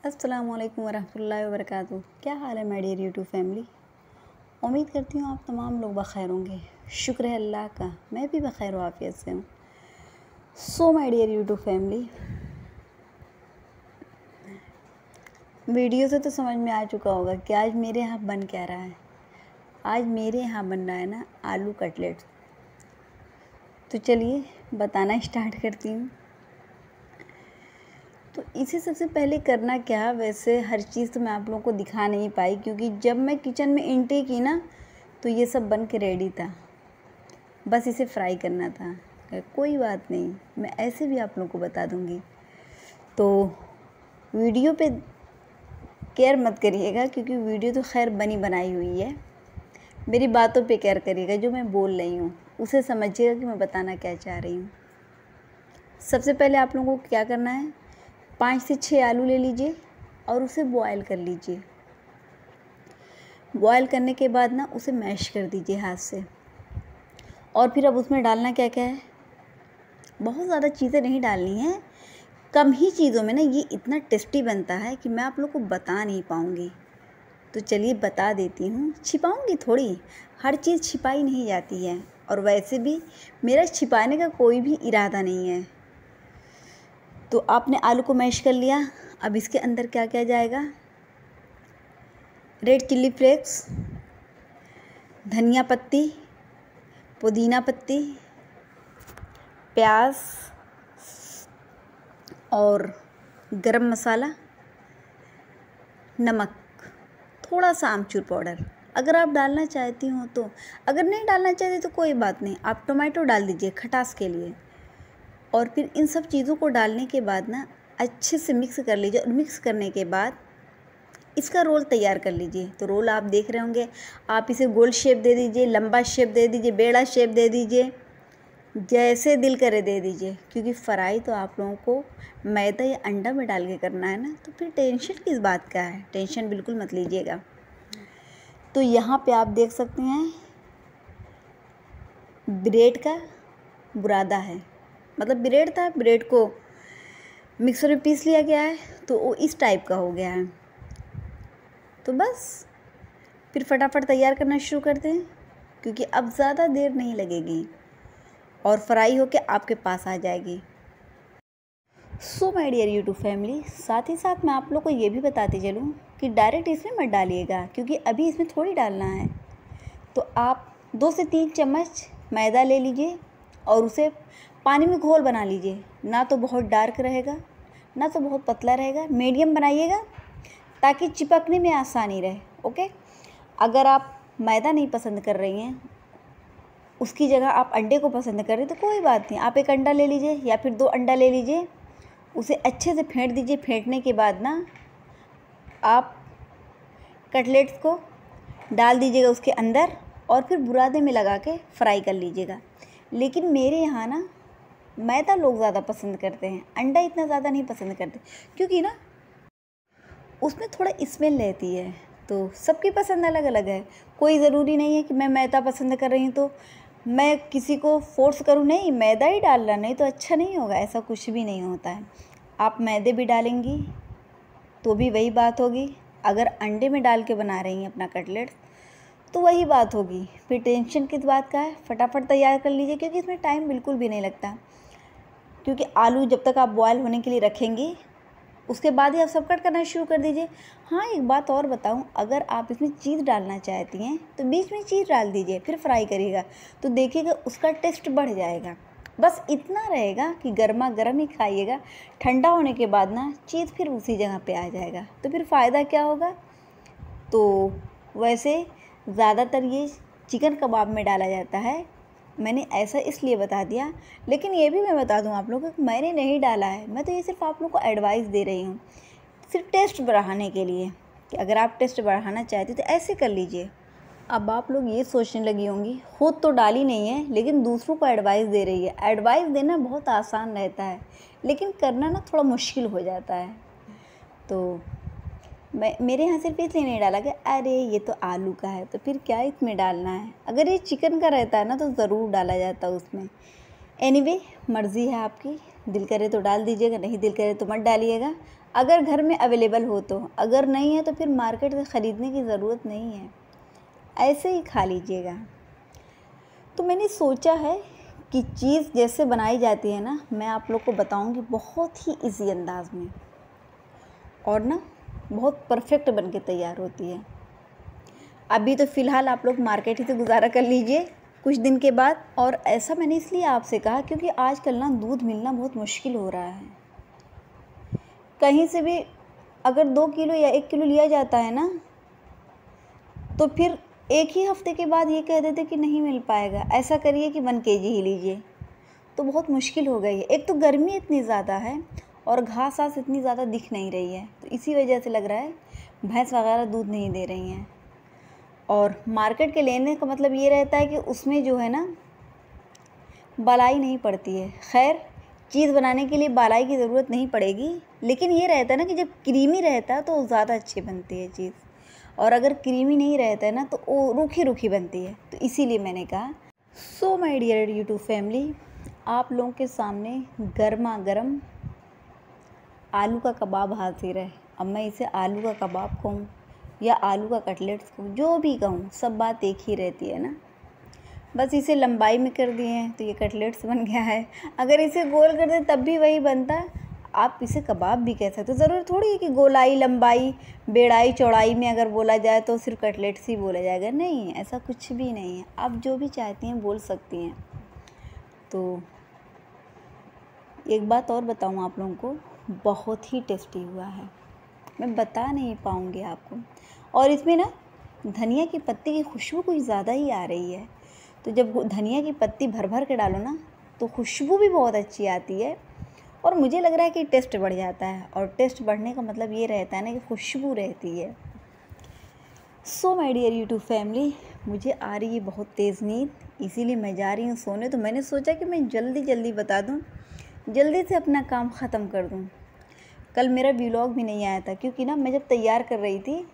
अस्सलामुअलैकुम वरहमतुल्लाहि वबरकातुहू। क्या हाल है माय डियर यूट्यूब फैमिली। उम्मीद करती हूँ आप तमाम लोग बखैर होंगे। शुक्र है अल्लाह का, मैं भी बखैर व आफियत से हूँ। So my dear YouTube family, video से तो समझ में आ चुका होगा कि आज मेरे यहाँ बन क्या रहा है। आज मेरे यहाँ बन रहा है ना आलू कटलेट। तो चलिए बताना स्टार्ट करती हूँ। तो इसे सबसे पहले करना क्या, वैसे हर चीज़ तो मैं आप लोगों को दिखा नहीं पाई क्योंकि जब मैं किचन में एंट्री की ना तो ये सब बन के रेडी था। बस इसे फ्राई करना था। कोई बात नहीं, मैं ऐसे भी आप लोगों को बता दूंगी। तो वीडियो पे केयर मत करिएगा क्योंकि वीडियो तो खैर बनी बनाई हुई है। मेरी बातों पे केयर करिएगा, जो मैं बोल रही हूँ उसे समझिएगा कि मैं बताना क्या चाह रही हूँ। सबसे पहले आप लोगों को क्या करना है, 5 से 6 आलू ले लीजिए और उसे बॉयल कर लीजिए। बॉयल करने के बाद ना उसे मैश कर दीजिए हाथ से। और फिर अब उसमें डालना क्या क्या है, बहुत ज़्यादा चीज़ें नहीं डालनी हैं, कम ही चीज़ों में ना ये इतना टेस्टी बनता है कि मैं आप लोग को बता नहीं पाऊँगी। तो चलिए बता देती हूँ, छिपाऊँगी थोड़ी, हर चीज़ छिपाई नहीं जाती है और वैसे भी मेरा छिपाने का कोई भी इरादा नहीं है। तो आपने आलू को मैश कर लिया। अब इसके अंदर क्या क्या जाएगा, रेड चिल्ली फ्लेक्स, धनिया पत्ती, पुदीना पत्ती, प्याज और गरम मसाला, नमक, थोड़ा सा आमचूर पाउडर अगर आप डालना चाहती हो तो। अगर नहीं डालना चाहती तो कोई बात नहीं, आप टोमेटो डाल दीजिए खटास के लिए। और फिर इन सब चीज़ों को डालने के बाद ना अच्छे से मिक्स कर लीजिए और मिक्स करने के बाद इसका रोल तैयार कर लीजिए। तो रोल आप देख रहे होंगे, आप इसे गोल शेप दे दीजिए, लंबा शेप दे दीजिए, बेड़ा शेप दे दीजिए, जैसे दिल करे दे दीजिए। क्योंकि फ्राई तो आप लोगों को मैदा या अंडा में डाल के करना है ना, तो फिर टेंशन किस बात का है, टेंशन बिल्कुल मत लीजिएगा। तो यहाँ पे आप देख सकते हैं ब्रेड का बुरादा है, मतलब ब्रेड था, ब्रेड को मिक्सर में पीस लिया गया है तो वो इस टाइप का हो गया है। तो बस फिर फटाफट तैयार करना शुरू करते हैं क्योंकि अब ज़्यादा देर नहीं लगेगी और फ्राई होके आपके पास आ जाएगी। So my dear YouTube family, साथ ही साथ मैं आप लोग को ये भी बताती चलूँ कि डायरेक्ट इसमें मत डालिएगा क्योंकि अभी इसमें थोड़ी डालना है। तो आप 2 से 3 चम्मच मैदा ले लीजिए और उसे पानी में घोल बना लीजिए। ना तो बहुत डार्क रहेगा ना तो बहुत पतला रहेगा, मीडियम बनाइएगा ताकि चिपकने में आसानी रहे। ओके, अगर आप मैदा नहीं पसंद कर रही हैं, उसकी जगह आप अंडे को पसंद कर रहे हैं तो कोई बात नहीं, आप 1 अंडा ले लीजिए या फिर 2 अंडा ले लीजिए। उसे अच्छे से फेंट दीजिए। फेंटने के बाद ना आप कटलेट्स को डाल दीजिएगा उसके अंदर और फिर बुरादे में लगा के फ्राई कर लीजिएगा। लेकिन मेरे यहाँ ना मैदा लोग ज़्यादा पसंद करते हैं, अंडा इतना ज़्यादा नहीं पसंद करते क्योंकि ना उसमें थोड़ा स्मेल रहती है। तो सबकी पसंद अलग अलग है, कोई ज़रूरी नहीं है कि मैं मैदा पसंद कर रही हूँ तो मैं किसी को फोर्स करूँ, नहीं मैदा ही डालना, नहीं तो अच्छा नहीं होगा, ऐसा कुछ भी नहीं होता है। आप मैदे भी डालेंगी तो भी वही बात होगी, अगर अंडे में डाल के बना रही हैं अपना कटलेट तो वही बात होगी। फिर टेंशन किस बात का है, फटाफट तैयार कर लीजिए क्योंकि इसमें टाइम बिल्कुल भी नहीं लगता। क्योंकि आलू जब तक आप बॉयल होने के लिए रखेंगी उसके बाद ही आप सब कट करना शुरू कर दीजिए। हाँ, एक बात और बताऊँ, अगर आप इसमें चीज़ डालना चाहती हैं तो बीच में चीज़ डाल दीजिए, फिर फ्राई करिएगा तो देखिएगा उसका टेस्ट बढ़ जाएगा। बस इतना रहेगा कि गर्मा गर्म ही खाइएगा, ठंडा होने के बाद ना चीज़ फिर उसी जगह पे आ जाएगा तो फिर फ़ायदा क्या होगा। तो वैसे ज़्यादातर ये चिकन कबाब में डाला जाता है, मैंने ऐसा इसलिए बता दिया। लेकिन ये भी मैं बता दूं आप लोगों को, मैंने नहीं डाला है, मैं तो ये सिर्फ आप लोगों को एडवाइस दे रही हूँ, सिर्फ टेस्ट बढ़ाने के लिए कि अगर आप टेस्ट बढ़ाना चाहते तो ऐसे कर लीजिए। अब आप लोग ये सोचने लगी होंगी, खुद तो डाली नहीं है लेकिन दूसरों को एडवाइस दे रही है। एडवाइस देना बहुत आसान रहता है लेकिन करना ना थोड़ा मुश्किल हो जाता है। तो मेरे यहाँ सिर्फ इसलिए नहीं डाला कि अरे ये तो आलू का है तो फिर क्या इसमें डालना है, अगर ये चिकन का रहता है ना तो ज़रूर डाला जाता उसमें। एनीवे, मर्ज़ी है आपकी। दिल करे तो डाल दीजिएगा, नहीं दिल करे तो मत डालिएगा। अगर घर में अवेलेबल हो तो, अगर नहीं है तो फिर मार्केट से ख़रीदने की ज़रूरत नहीं है, ऐसे ही खा लीजिएगा। तो मैंने सोचा है कि चीज़ जैसे बनाई जाती है ना, मैं आप लोग को बताऊंगी बहुत ही इजी अंदाज में, और ना बहुत परफेक्ट बन के तैयार होती है। अभी तो फ़िलहाल आप लोग मार्केट ही से गुजारा कर लीजिए कुछ दिन के बाद। और ऐसा मैंने इसलिए आपसे कहा क्योंकि आजकल ना दूध मिलना बहुत मुश्किल हो रहा है। कहीं से भी अगर 2 किलो या 1 किलो लिया जाता है ना, तो फिर एक ही हफ्ते के बाद ये कह देते कि नहीं मिल पाएगा, ऐसा करिए कि 1 केजी ही लीजिए। तो बहुत मुश्किल हो गई है। एक तो गर्मी इतनी ज़्यादा है और घास आस इतनी ज़्यादा दिख नहीं रही है, तो इसी वजह से लग रहा है भैंस वगैरह दूध नहीं दे रही हैं। और मार्केट के लेने का मतलब ये रहता है कि उसमें जो है ना बालाई नहीं पड़ती है। खैर, चीज़ बनाने के लिए बालाई की ज़रूरत नहीं पड़ेगी, लेकिन ये रहता है ना कि जब क्रीमी रहता है तो ज़्यादा अच्छी बनती है चीज़, और अगर क्रीमी नहीं रहता है ना तो वो रूखी रूखी बनती है। तो इसीलिए मैंने कहा। So my dear YouTube family, आप लोगों के सामने गर्मा गर्म आलू का कबाब हाजिर है। अब मैं इसे आलू का कबाब कहूँ या आलू का कटलेट्स कहूँ, जो भी कहूँ, सब बात एक ही रहती है ना। बस इसे लंबाई में कर दिए हैं तो ये कटलेट्स बन गया है। अगर इसे गोल कर दे तब भी वही बनता है। आप इसे कबाब भी कह सकते हो। ज़रूर थोड़ी है कि गोलाई, लंबाई, बेड़ाई, चौड़ाई में अगर बोला जाए तो सिर्फ कटलेट्स ही बोला जाएगा। नहीं, ऐसा कुछ भी नहीं है। आप जो भी चाहती हैं बोल सकती हैं। तो एक बात और बताऊँ आप लोगों को, बहुत ही टेस्टी हुआ है, मैं बता नहीं पाऊँगी आपको। और इसमें ना धनिया की पत्ती की खुशबू कुछ ज़्यादा ही आ रही है। तो जब धनिया की पत्ती भर भर के डालो ना तो खुशबू भी बहुत अच्छी आती है, और मुझे लग रहा है कि टेस्ट बढ़ जाता है। और टेस्ट बढ़ने का मतलब ये रहता है ना कि खुशबू रहती है। So my dear YouTube family, मुझे आ रही है बहुत तेज़ नींद, इसीलिए मैं जा रही हूँ सोने। तो मैंने सोचा कि मैं जल्दी जल्दी बता दूँ, जल्दी से अपना काम ख़त्म कर दूँ। कल मेरा व्लॉग भी नहीं आया था क्योंकि ना मैं जब तैयार कर रही थी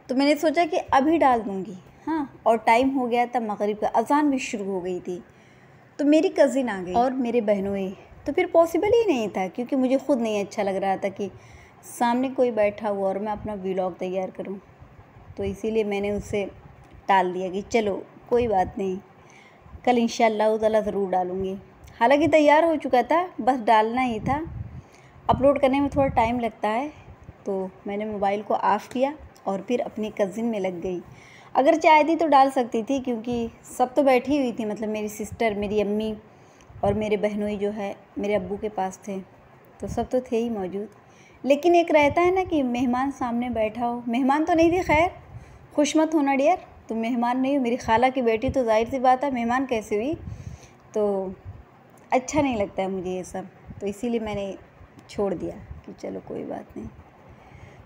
तो मैंने सोचा कि अभी डाल दूँगी। हाँ, और टाइम हो गया था मगरिब का, अज़ान भी शुरू हो गई थी। तो मेरी कज़िन आ गई और मेरे बहनोई, तो फिर पॉसिबल ही नहीं था क्योंकि मुझे खुद नहीं अच्छा लग रहा था कि सामने कोई बैठा हुआ और मैं अपना व्लॉग तैयार करूं। तो इसीलिए मैंने उसे टाल दिया कि चलो कोई बात नहीं, कल इंशाअल्लाह ताला ज़रूर डालूँगी। हालांकि तैयार हो चुका था, बस डालना ही था। अपलोड करने में थोड़ा टाइम लगता है, तो मैंने मोबाइल को ऑफ़ किया और फिर अपनी कज़िन में लग गई। अगर चाहती तो डाल सकती थी क्योंकि सब तो बैठी हुई थी, मतलब मेरी सिस्टर, मेरी अम्मी और मेरे बहनोई जो है मेरे अब्बू के पास थे, तो सब तो थे ही मौजूद। लेकिन एक रहता है ना कि मेहमान सामने बैठा हो। मेहमान तो नहीं थी, खैर खुश मत होना डियर, तुम मेहमान नहीं हो, मेरी खाला की बेटी, तो जाहिर सी बात है मेहमान कैसे हुई। तो अच्छा नहीं लगता है मुझे ये सब, तो इसीलिए मैंने छोड़ दिया कि चलो कोई बात नहीं।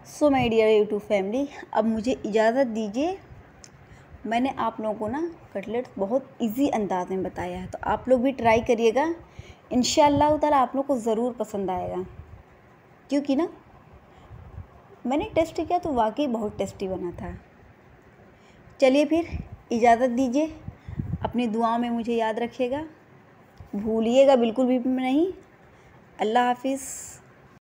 So my dear YouTube family, अब मुझे इजाज़त दीजिए। मैंने आप लोगों को ना कटलेट्स बहुत इजी अंदाज में बताया है, तो आप लोग भी ट्राई करिएगा। इंशाअल्लाह ताला आप लोग को ज़रूर पसंद आएगा, क्योंकि ना मैंने टेस्ट किया तो वाकई बहुत टेस्टी बना था। चलिए फिर इजाज़त दीजिए, अपनी दुआओं में मुझे याद रखिएगा, भूलिएगा बिल्कुल भी नहीं। अल्लाह हाफिज़।